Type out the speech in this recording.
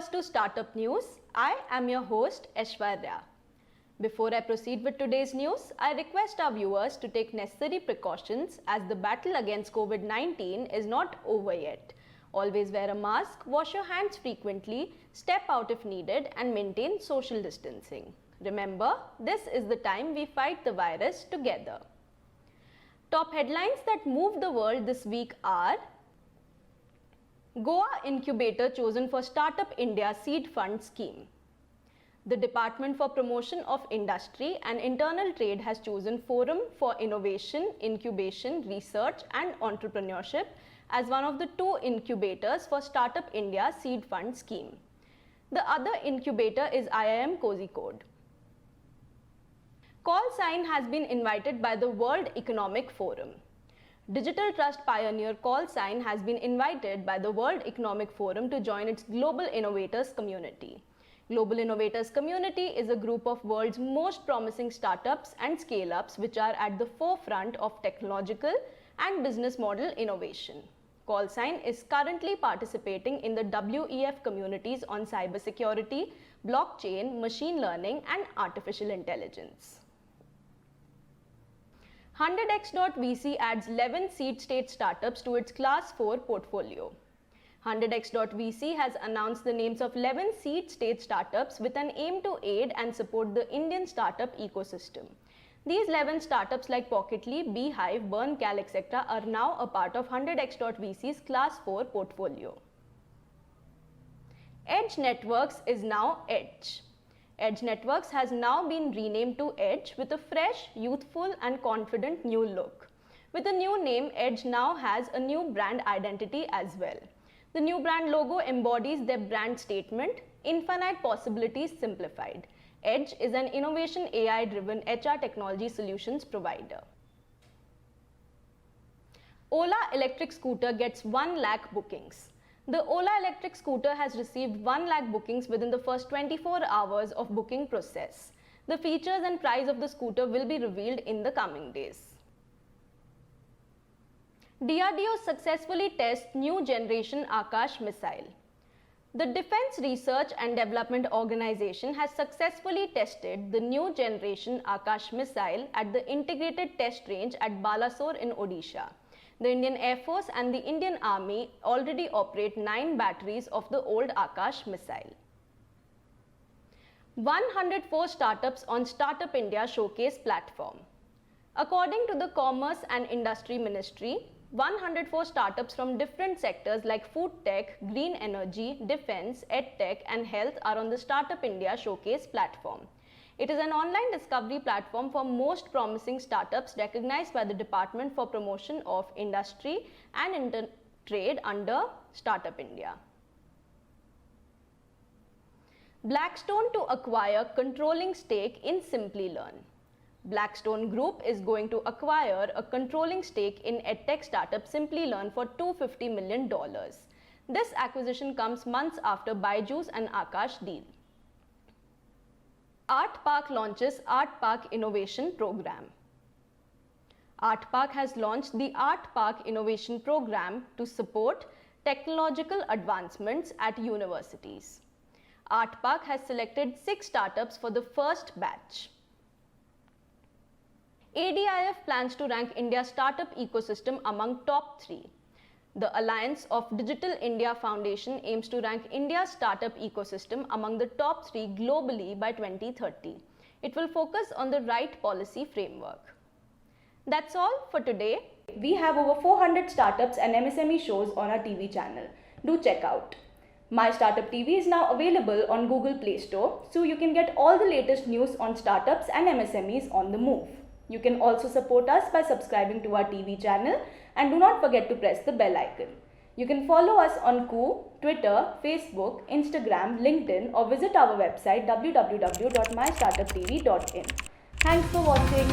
viewers to Startup News. I am your host Aishwarya. Before I proceed with today's news, I request our viewers to take necessary precautions as the battle against COVID-19 is not over yet. Always wear a mask, wash your hands frequently, step out if needed and maintain social distancing. Remember, this is the time we fight the virus together. Top headlines that moved the world this week are: Goa incubator chosen for Startup India Seed Fund scheme. The Department for Promotion of Industry and Internal Trade has chosen Forum for Innovation, Incubation, Research and Entrepreneurship as one of the 2 incubators for Startup India Seed Fund scheme. The other incubator is IIM Kozhikode. Call Sign has been invited by the World Economic Forum. Digital trust pioneer Call Sign has been invited by the World Economic Forum to join its Global Innovators Community. Global Innovators Community is a group of world's most promising startups and scale-ups which are at the forefront of technological and business model innovation. Call Sign is currently participating in the WEF communities on cybersecurity, blockchain, machine learning and artificial intelligence. 100x.vc adds 11 seed stage startups to its Class 4 portfolio. 100x.vc has announced the names of 11 seed stage startups with an aim to aid and support the Indian startup ecosystem. These 11 startups like Pocketly, Beehive, BurnCal, etc. are now a part of 100x.vc's Class 4 portfolio. Edge Networks is now Edge. Edge Networks has now been renamed to Edge with a fresh, youthful and confident new look. With the new name, Edge now has a new brand identity as well. The new brand logo embodies their brand statement, Infinite Possibilities Simplified. Edge is an innovation AI-driven HR technology solutions provider. Ola electric scooter gets 1 lakh bookings. The Ola electric scooter has received 1 lakh bookings within the first 24 hours of booking process. The features and price of the scooter will be revealed in the coming days. DRDO successfully tests new generation Akash missile. The Defense Research and Development Organization has successfully tested the new generation Akash missile at the integrated test range at Balasore in Odisha. The Indian Air Force and the Indian Army already operate 9 batteries of the old Akash missile. 104 startups on Startup India Showcase platform. According to the Commerce and Industry Ministry, 104 startups from different sectors like food tech, green energy, defense, edtech and health are on the Startup India Showcase platform. It is an online discovery platform for most promising startups recognized by the Department for Promotion of Industry and Trade under Startup India. Blackstone to acquire controlling stake in Simplilearn. Blackstone Group is going to acquire a controlling stake in edtech startup Simplilearn for $250 million. This acquisition comes months after Byju's and Akash deal. ArtPark launches ArtPark Innovation Program. ArtPark has launched the ArtPark Innovation Program to support technological advancements at universities. ArtPark has selected 6 startups for the first batch. ADIF plans to rank India's startup ecosystem among top 3. The Alliance of Digital India Foundation aims to rank India's startup ecosystem among the top 3 globally by 2030. It will focus on the right policy framework. That's all for today. We have over 400 startups and MSME shows on our TV channel. Do check out. My Startup TV is now available on Google Play Store, so you can get all the latest news on startups and MSMEs on the move. You can also support us by subscribing to our TV channel and do not forget to press the bell icon. You can follow us on Koo, Twitter, Facebook, Instagram, LinkedIn or visit our website www.mystartuptv.in. Thanks for watching.